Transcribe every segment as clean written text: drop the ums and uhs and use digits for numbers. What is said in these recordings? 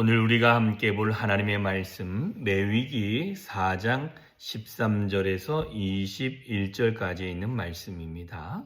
오늘 우리가 함께 볼 하나님의 말씀 레위기 4장 13절에서 21절까지 있는 말씀입니다.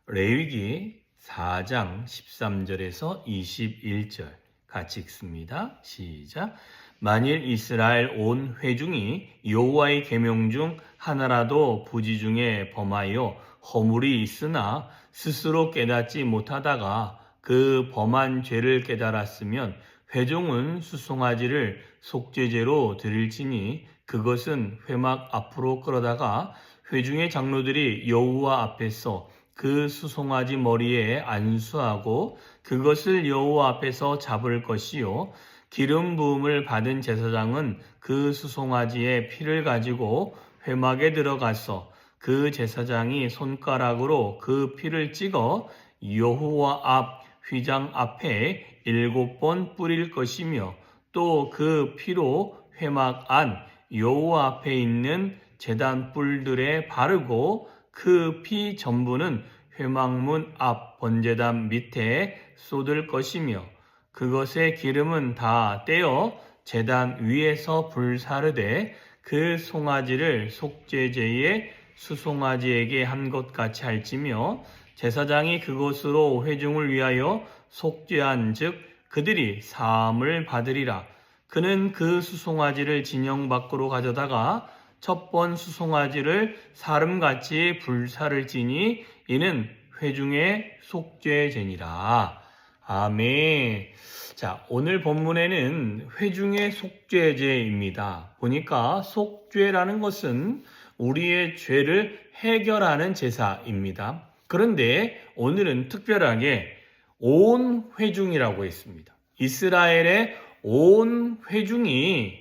레위기 4장 13절에서 21절 같이 읽습니다. 시작. 만일 이스라엘 온 회중이 여호와의 계명 중 하나라도 부지 중에 범하여 허물이 있으나 스스로 깨닫지 못하다가 그 범한 죄를 깨달았으면 회중은 수송아지를 속죄제로 드릴지니 그것은 회막 앞으로 끌어다가 회중의 장로들이 여호와 앞에서 그 수송아지 머리에 안수하고 그것을 여호와 앞에서 잡을 것이요 기름 부음을 받은 제사장은 그 수송아지의 피를 가지고 회막에 들어가서 그 제사장이 손가락으로 그 피를 찍어 여호와 앞 휘장 앞에 7번 뿌릴 것이며 또 그 피로 회막 안 여호와 앞에 있는 제단 뿔들에 바르고 그 피 전부는 회막문 앞 번제단 밑에 쏟을 것이며 그것의 기름은 다 떼어 제단 위에서 불사르되 그 송아지를 속죄제의 수송아지에게 한 것 같이 할지며 제사장이 그것으로 회중을 위하여 속죄한 즉 그들이 사함을 받으리라. 그는 그 수송아지를 진영 밖으로 가져다가 첫 번 수송아지를 사름같이 불사를지니 이는 회중의 속죄제니라. 아멘. 자, 오늘 본문에는 회중의 속죄제입니다. 보니까 속죄라는 것은 우리의 죄를 해결하는 제사입니다. 그런데 오늘은 특별하게 온 회중이라고 했습니다. 이스라엘의 온 회중이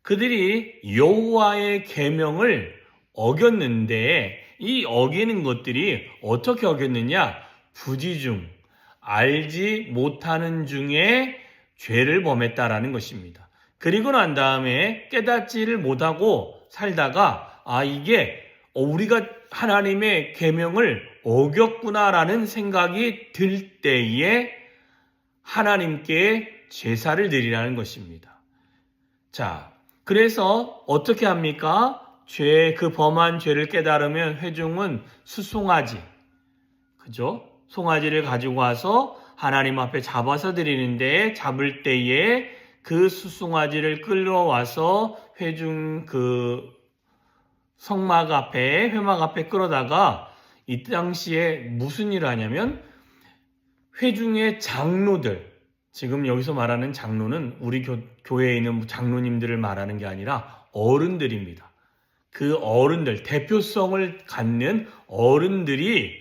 그들이 여호와의 계명을 어겼는데 이 어기는 것들이 어떻게 어겼느냐? 부지중, 알지 못하는 중에 죄를 범했다라는 것입니다. 그리고 난 다음에 깨닫지를 못하고 살다가 이게 우리가 하나님의 계명을 어겼구나라는 생각이 들 때에 하나님께 제사를 드리라는 것입니다. 자, 그래서 어떻게 합니까? 그 범한 죄를 깨달으면 회중은 수송아지, 그죠? 송아지를 가지고 와서 하나님 앞에 잡아서 드리는데 잡을 때에 그 수송아지를 끌어와서 회중 성막 앞에, 회막 앞에 끌어다가 이 당시에 무슨 일을 하냐면 회중의 장로들, 지금 여기서 말하는 장로는 우리 교회에 있는 장로님들을 말하는 게 아니라 어른들입니다. 그 어른들, 대표성을 갖는 어른들이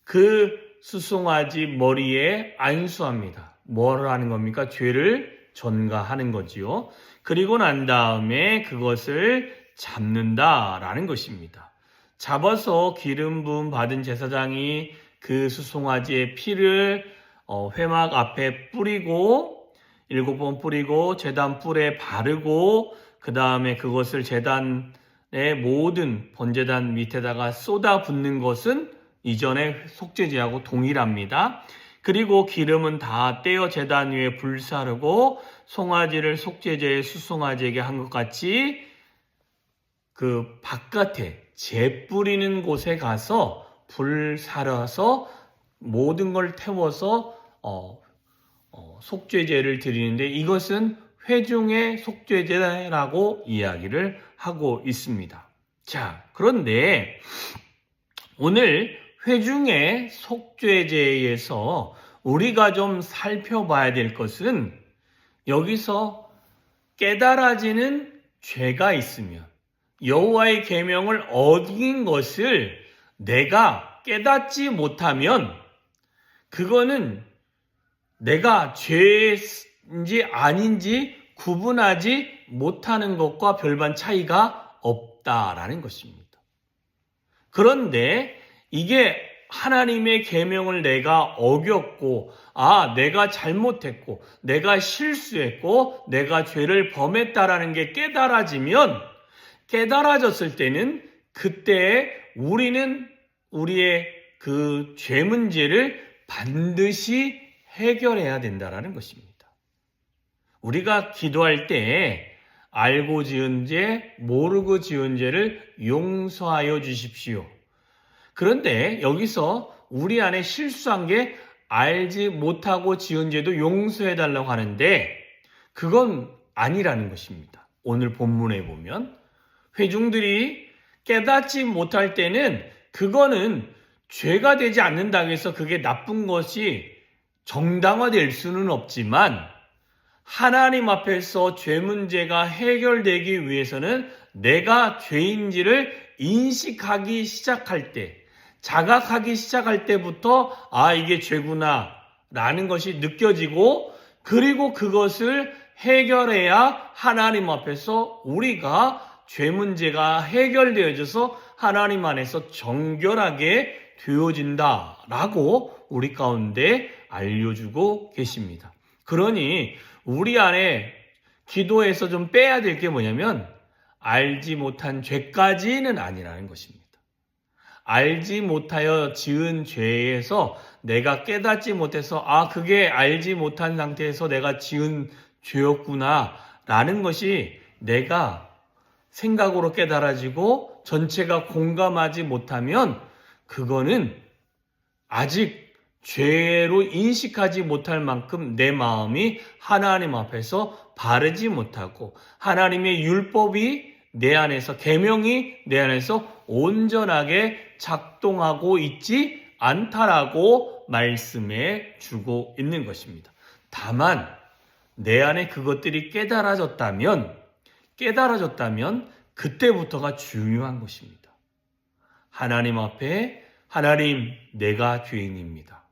그 수송아지 머리에 안수합니다. 뭘 하는 겁니까? 죄를 전가하는 거지요. 그리고 난 다음에 그것을 잡는다라는 것입니다. 잡아서 기름 부음 받은 제사장이 그 수송아지의 피를 회막 앞에 뿌리고 7번 뿌리고 제단 뿔에 바르고 그 다음에 그것을 제단의 모든 번제단 밑에다가 쏟아 붓는 것은 이전의 속죄제하고 동일합니다. 그리고 기름은 다 떼어 제단 위에 불사르고 송아지를 속죄제의 수송아지에게 한 것 같이 그 바깥에 재 뿌리는 곳에 가서 불 살아서 모든 걸 태워서 속죄제를 드리는데 이것은 회중의 속죄제라고 이야기를 하고 있습니다. 자, 그런데 오늘 회중의 속죄제에서 우리가 좀 살펴봐야 될 것은 여기서 깨달아지는 죄가 있으면 여호와의 계명을 어긴 것을 내가 깨닫지 못하면 그거는 내가 죄인지 아닌지 구분하지 못하는 것과 별반 차이가 없다라는 것입니다. 그런데 이게 하나님의 계명을 내가 어겼고 내가 잘못했고 내가 실수했고 내가 죄를 범했다라는 게 깨달아졌을 때는 그때 우리는 우리의 그 죄 문제를 반드시 해결해야 된다라는 것입니다. 우리가 기도할 때 알고 지은 죄, 모르고 지은 죄를 용서하여 주십시오. 그런데 여기서 우리 안에 실수한 게 알지 못하고 지은 죄도 용서해달라고 하는데 그건 아니라는 것입니다. 오늘 본문에 보면 회중들이 깨닫지 못할 때는 그거는 죄가 되지 않는다고 해서 그게 나쁜 것이 정당화될 수는 없지만 하나님 앞에서 죄 문제가 해결되기 위해서는 내가 죄인지를 인식하기 시작할 때, 자각하기 시작할 때부터 이게 죄구나 라는 것이 느껴지고 그리고 그것을 해결해야 하나님 앞에서 우리가 죄 문제가 해결되어져서 하나님 안에서 정결하게 되어진다라고 우리 가운데 알려주고 계십니다. 그러니 우리 안에 기도에서 좀 빼야 될 게 뭐냐면 알지 못한 죄까지는 아니라는 것입니다. 알지 못하여 지은 죄에서 내가 깨닫지 못해서 그게 알지 못한 상태에서 내가 지은 죄였구나 라는 것이 내가 생각으로 깨달아지고 전체가 공감하지 못하면 그거는 아직 죄로 인식하지 못할 만큼 내 마음이 하나님 앞에서 바르지 못하고 하나님의 율법이 내 안에서 계명이 내 안에서 온전하게 작동하고 있지 않다라고 말씀해 주고 있는 것입니다. 다만 내 안에 그것들이 깨달아졌다면 그때부터가 중요한 것입니다. 하나님 앞에 하나님 내가 죄인입니다.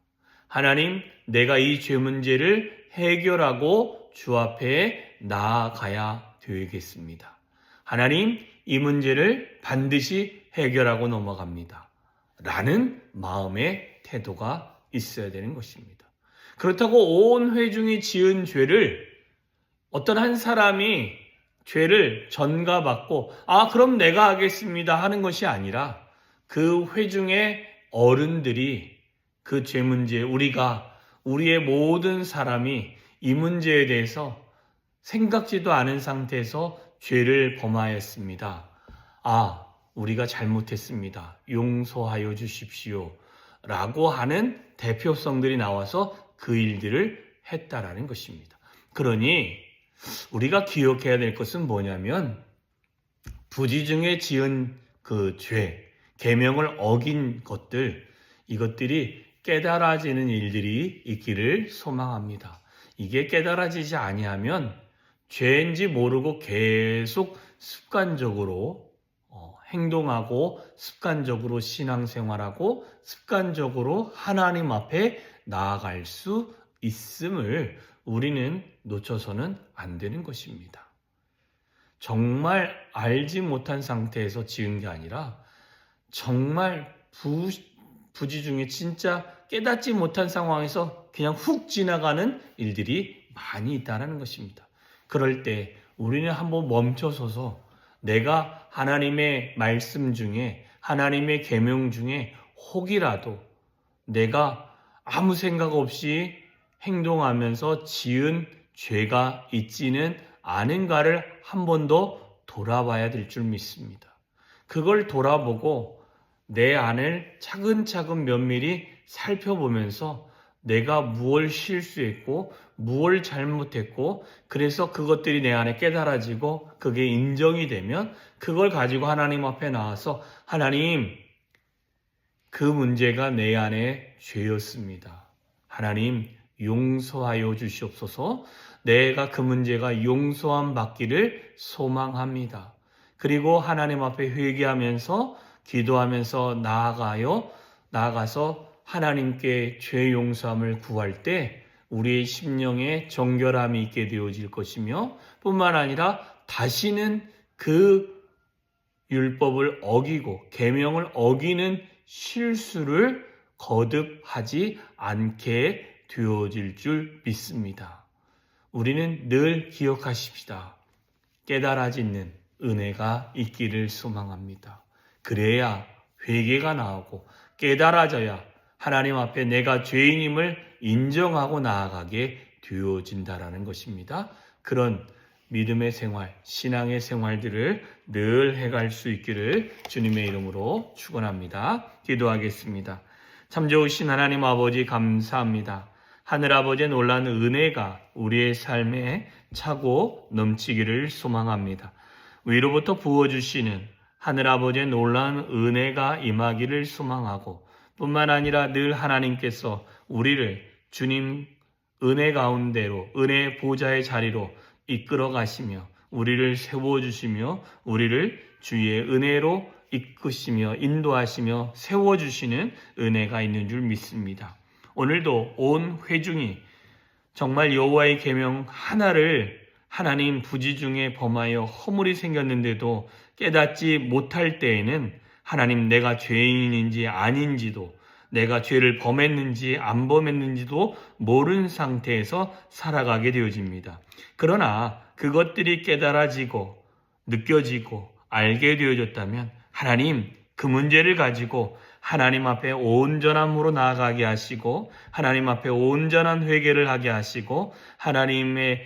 하나님 내가 이 죄 문제를 해결하고 주 앞에 나아가야 되겠습니다. 하나님 이 문제를 반드시 해결하고 넘어갑니다. 라는 마음의 태도가 있어야 되는 것입니다. 그렇다고 온 회중이 지은 죄를 어떤 한 사람이 죄를 전가받고 그럼 내가 하겠습니다 하는 것이 아니라 그 회중의 어른들이 그 죄 문제 우리의 모든 사람이 이 문제에 대해서 생각지도 않은 상태에서 죄를 범하였습니다. 우리가 잘못했습니다. 용서하여 주십시오. 라고 하는 대표성들이 나와서 그 일들을 했다라는 것입니다. 그러니 우리가 기억해야 될 것은 뭐냐면 부지 중에 지은 그 죄, 계명을 어긴 것들, 이것들이 깨달아지는 일들이 있기를 소망합니다. 이게 깨달아지지 아니하면 죄인지 모르고 계속 습관적으로 행동하고 습관적으로 신앙생활하고 습관적으로 하나님 앞에 나아갈 수 있음을 우리는 놓쳐서는 안 되는 것입니다. 정말 알지 못한 상태에서 지은 게 아니라 정말 부지 중에 진짜 깨닫지 못한 상황에서 그냥 훅 지나가는 일들이 많이 있다는 것입니다. 그럴 때 우리는 한번 멈춰서서 내가 하나님의 말씀 중에 하나님의 계명 중에 혹이라도 내가 아무 생각 없이 행동하면서 지은 죄가 있지는 않은가를 한 번 더 돌아봐야 될 줄 믿습니다. 그걸 돌아보고 내 안을 차근차근 면밀히 살펴보면서 내가 무엇을 실수했고 무엇을 잘못했고 그래서 그것들이 내 안에 깨달아지고 그게 인정이 되면 그걸 가지고 하나님 앞에 나와서 하나님 그 문제가 내 안에 죄였습니다. 하나님 용서하여 주시옵소서. 내가 그 문제가 용서함 받기를 소망합니다. 그리고 하나님 앞에 회개하면서 기도하면서 나아가서 하나님께 죄 용서함을 구할 때 우리의 심령에 정결함이 있게 되어질 것이며 뿐만 아니라 다시는 그 율법을 어기고 계명을 어기는 실수를 거듭하지 않게 되어질 줄 믿습니다. 우리는 늘 기억하십시다. 깨달아지는 은혜가 있기를 소망합니다. 그래야 회개가 나오고 깨달아져야 하나님 앞에 내가 죄인임을 인정하고 나아가게 되어진다라는 것입니다. 그런 믿음의 생활, 신앙의 생활들을 늘 해갈 수 있기를 주님의 이름으로 축원합니다. 기도하겠습니다. 참 좋으신 하나님 아버지 감사합니다. 하늘아버지의 놀라운 은혜가 우리의 삶에 차고 넘치기를 소망합니다. 위로부터 부어주시는 하늘아버지의 놀라운 은혜가 임하기를 소망하고 뿐만 아니라 늘 하나님께서 우리를 주님 은혜 가운데로 은혜의 보좌의 자리로 이끌어 가시며 우리를 세워주시며 우리를 주의 은혜로 이끄시며 인도하시며 세워주시는 은혜가 있는 줄 믿습니다. 오늘도 온 회중이 정말 여호와의 계명 하나를 하나님 부지 중에 범하여 허물이 생겼는데도 깨닫지 못할 때에는 하나님 내가 죄인인지 아닌지도 내가 죄를 범했는지 안 범했는지도 모르는 상태에서 살아가게 되어집니다. 그러나 그것들이 깨달아지고 느껴지고 알게 되어졌다면 하나님 그 문제를 가지고 하나님 앞에 온전함으로 나아가게 하시고 하나님 앞에 온전한 회개를 하게 하시고 하나님의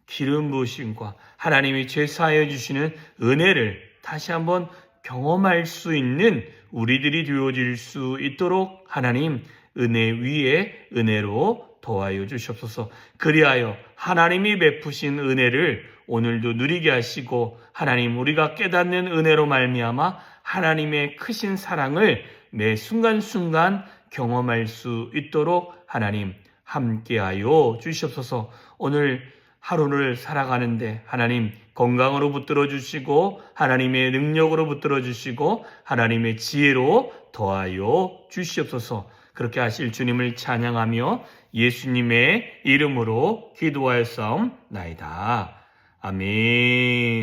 기름 부으심과 하나님이 죄 사하여 주시는 은혜를 다시 한번 경험할 수 있는 우리들이 되어질 수 있도록 하나님 은혜 위에 은혜로 더하여 주시옵소서. 그리하여 하나님이 베푸신 은혜를 오늘도 누리게 하시고 하나님 우리가 깨닫는 은혜로 말미암아 하나님의 크신 사랑을 매 순간순간 경험할 수 있도록 하나님 함께하여 주시옵소서. 오늘 하루를 살아가는데 하나님 건강으로 붙들어 주시고 하나님의 능력으로 붙들어 주시고 하나님의 지혜로 더하여 주시옵소서. 그렇게 하실 주님을 찬양하며 예수님의 이름으로 기도하였사옵나이다. 아멘.